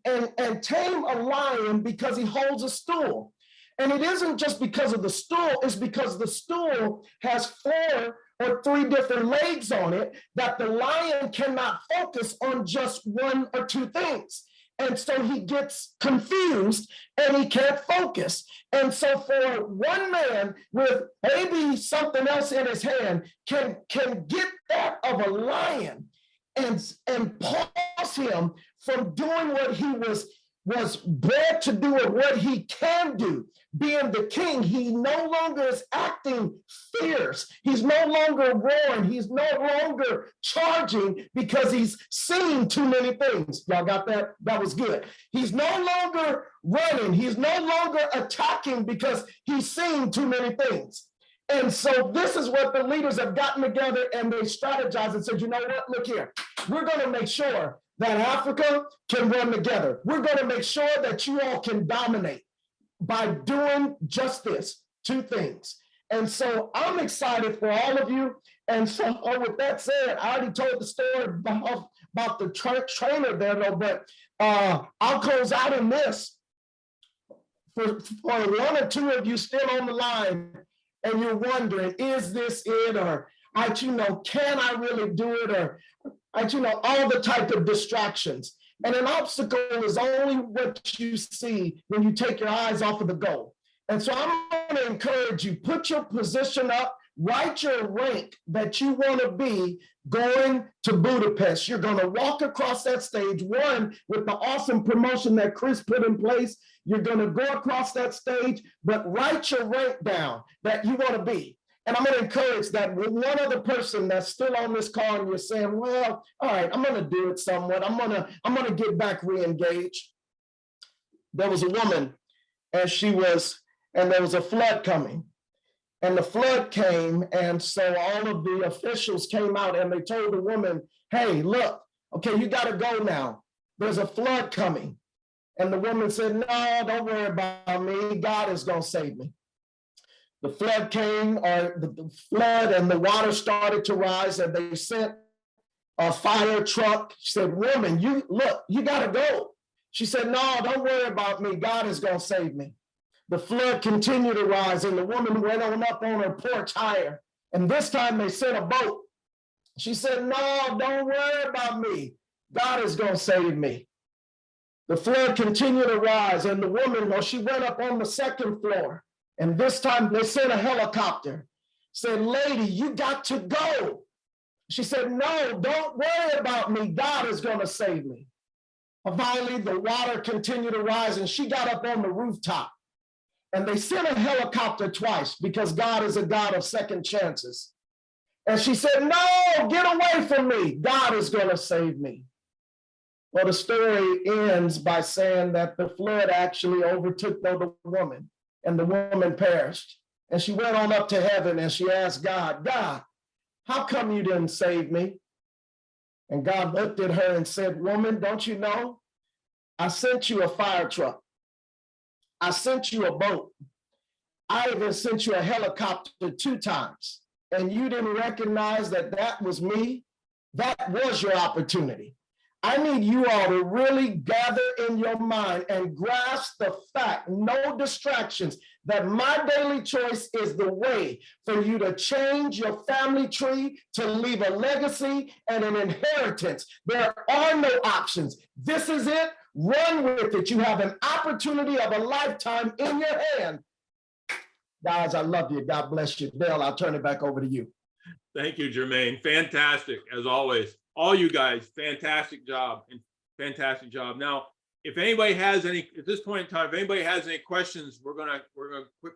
tame a lion because he holds a stool. And it isn't just because of the stool, it's because the stool has 4 or 3 different legs on it that the lion cannot focus on just 1 or 2 things. And so he gets confused and he can't focus. And so for one man with maybe something else in his hand can get that of a lion and pause him from doing what he was bred to do and what he can do. Being the king, he no longer is acting fierce. He's no longer roaring. He's no longer charging because he's seen too many things. Y'all got that? That was good. He's no longer running. He's no longer attacking because he's seen too many things. And so this is what the leaders have gotten together and they strategized and said, you know what, look here, we're going to make sure that Africa can run together. We're going to make sure that you all can dominate by doing just this, two things. And so I'm excited for all of you. And so with that said, I already told the story about the trainer there, though, but I'll close out in this. For one or two of you still on the line, and you're wondering, is this it? Or, can I really do it? Or, all the type of distractions. And an obstacle is only what you see when you take your eyes off of the goal. And so I'm going to encourage you, put your position up, write your rank that you want to be going to Budapest. You're going to walk across that stage, one, with the awesome promotion that Chris put in place. You're going to go across that stage, but write your rank down that you want to be. And I'm going to encourage that with one other person that's still on this call and you're saying, well, all right, I'm going to do it somewhat. I'm going to get back re-engaged. There was a woman and there was a flood coming. And the flood came, and so all of the officials came out and they told the woman, hey, look, okay, you got to go now. There's a flood coming. And the woman said, no, don't worry about me. God is going to save me. The flood came, or the flood and the water started to rise, and they sent a fire truck. She said, woman, you got to go. She said, no, don't worry about me. God is going to save me. The flood continued to rise, and the woman went on up on her porch higher. And this time they sent a boat. She said, no, don't worry about me. God is going to save me. The flood continued to rise, and the woman, she went up on the second floor. And this time they sent a helicopter. Said, lady, you got to go. She said, no, don't worry about me. God is going to save me. Finally, the water continued to rise, and she got up on the rooftop. And they sent a helicopter twice because God is a God of second chances. And she said, no, get away from me. God is going to save me. Well, the story ends by saying that the flood actually overtook the woman, and the woman perished. And she went on up to heaven and she asked God, how come you didn't save me? And God looked at her and said, woman, don't you know? I sent you a fire truck. I sent you a boat. I even sent you a helicopter 2 times. And you didn't recognize that that was me? That was your opportunity. I need you all to really gather in your mind and grasp the fact, no distractions, that my daily choice is the way for you to change your family tree, to leave a legacy and an inheritance. There are no options. This is it. Run with it. You have an opportunity of a lifetime in your hand. Guys, I love you. God bless you. Dale, I'll turn it back over to you. Thank you, Jermaine. Fantastic, as always. All you guys, fantastic job. Now, if anybody has any, at this point in time, if anybody has any questions, we're gonna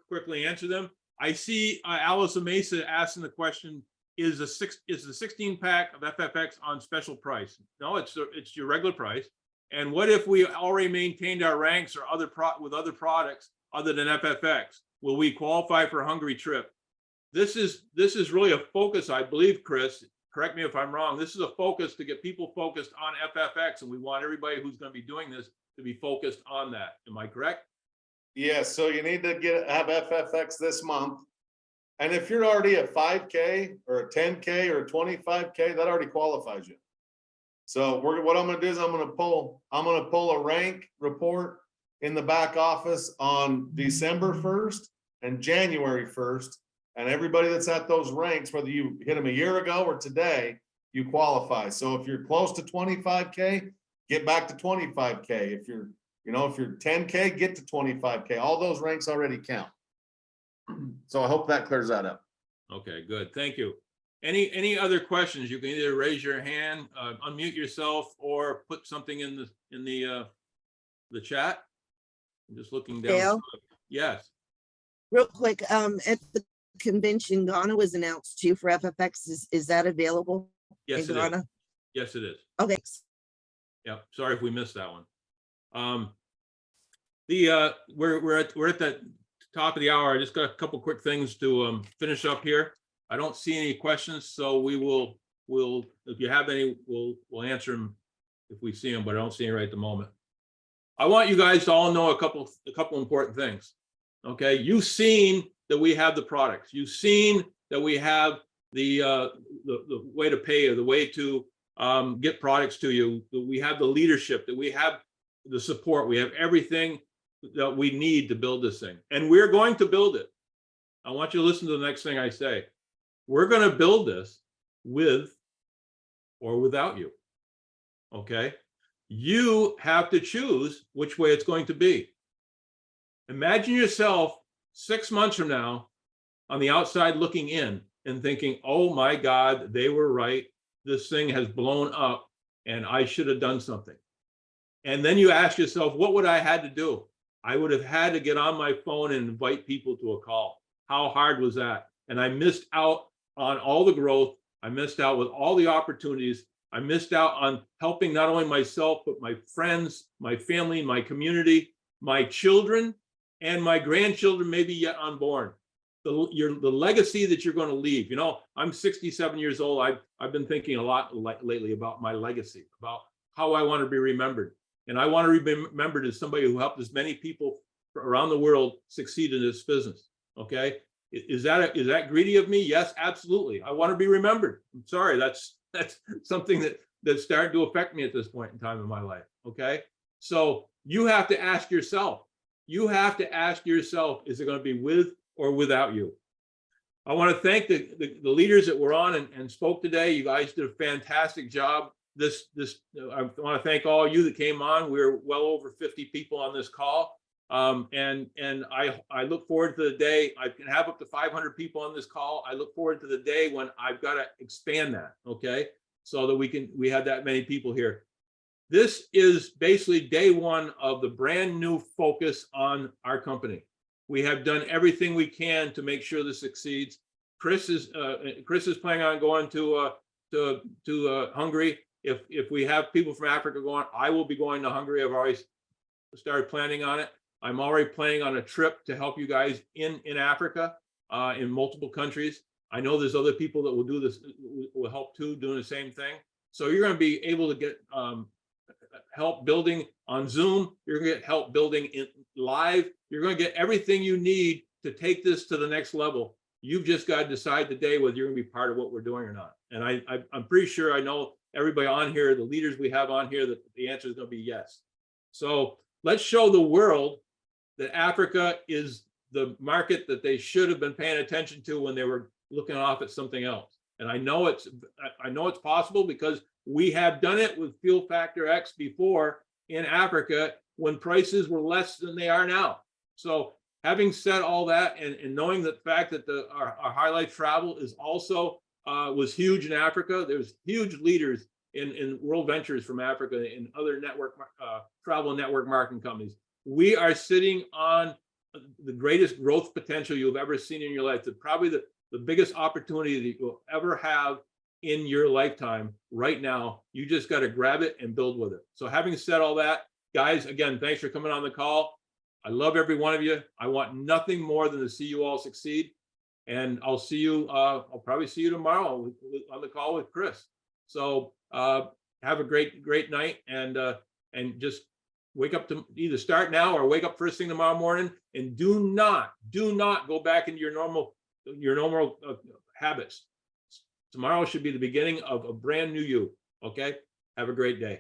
quickly answer them. I see Allison Mesa asking the question: Is the 16-pack of FFX on special price? No, it's your regular price. And what if we already maintained our ranks or with other products other than FFX? Will we qualify for a Hungary trip? This is really a focus, I believe, Chris. Correct me if I'm wrong. This is a focus to get people focused on FFX, and we want everybody who's going to be doing this to be focused on that. Am I correct? Yes, so you need to have FFX this month. And if you're already at 5K or a 10K or a 25K, that already qualifies you. So what I'm going to do is I'm going to pull a rank report in the back office on December 1st and January 1st. And everybody that's at those ranks, whether you hit them a year ago or today, you qualify. So if you're close to 25K, get back to 25K. If you're, if you're 10K, get to 25K. All those ranks already count. So I hope that clears that up. Okay, good. Thank you. Any other questions? You can either raise your hand, unmute yourself, or put something in the chat. I'm just looking down. Dale? Yes, Real quick, at the convention, Ghana was announced too for FFX. Is that available yes, in it is. Ghana? Yes, it is. Okay, Yeah, sorry if we missed that one. We're at the top of the hour. I just got a couple quick things to finish up here. I don't see any questions, so we'll if you have any, we'll answer them if we see them, but I don't see any right at the moment. I want you guys to all know a couple important things. Okay, you've seen that we have the products. You've seen that we have the way to pay, or the way to get products to you. That we have the leadership, that we have the support, we have everything that we need to build this thing, and we're going to build it. I want you to listen to the next thing I say. We're going to build this with or without you. Okay, you have to choose which way it's going to be. Imagine yourself 6 months from now on the outside looking in and thinking, oh my God, they were right. This thing has blown up and I should have done something. And then you ask yourself, what would I had to do? I would have had to get on my phone and invite people to a call. How hard was that? And I missed out on all the growth. I missed out with all the opportunities. I missed out on helping not only myself, but my friends, my family, my community, my children, and my grandchildren, maybe yet unborn. The legacy that you're going to leave. You know, I'm 67 years old. I've been thinking a lot lately about my legacy, about how I want to be remembered. And I want to be remembered as somebody who helped as many people around the world succeed in this business. Okay. Is that greedy of me? Yes, absolutely. I want to be remembered. I'm sorry. That's something that's starting to affect me at this point in time in my life. Okay. So you have to ask yourself, is it going to be with or without you? I want to thank the leaders that were on and spoke today. You guys did a fantastic job. I want to thank all of you that came on. We're well over 50 people on this call. And I look forward to the day I can have up to 500 people on this call. I look forward to the day when I've got to expand that, okay? So that we have that many people here. This is basically day one of the brand new focus on our company. We have done everything we can to make sure this succeeds. Chris is planning on going to Hungary. If we have people from Africa going, I will be going to Hungary. I've already started planning on it. I'm already planning on a trip to help you guys in Africa, in multiple countries. I know there's other people that will do this, will help too, doing the same thing. So you're going to be able to get help building on Zoom. You're going to get help building in live. You're going to get everything you need to take this to the next level. You've just got to decide today whether you're going to be part of what we're doing or not. And I'm pretty sure I know everybody on here, the leaders we have on here, that the answer is going to be yes. So let's show the world that Africa is the market that they should have been paying attention to when they were looking off at something else. And I know it's possible because we have done it with Fuel Factor X before in Africa when prices were less than they are now. So having said all that, and knowing the fact that our High Life travel is also was huge in Africa. There's huge leaders in World Ventures from Africa and other network travel and network marketing companies. We are sitting on the greatest growth potential you've ever seen in your life. Probably the biggest opportunity that you'll ever have in your lifetime right now. You just got to grab it and build with it. So having said all that, guys, again, thanks for coming on the call. I love every one of you. I want nothing more than to see you all succeed. And I'll see you, I'll probably see you tomorrow on the call with Chris. So have a great night, and just wake up to either start now or wake up first thing tomorrow morning, and do not go back into your normal habits. Tomorrow should be the beginning of a brand new you. Okay. Have a great day.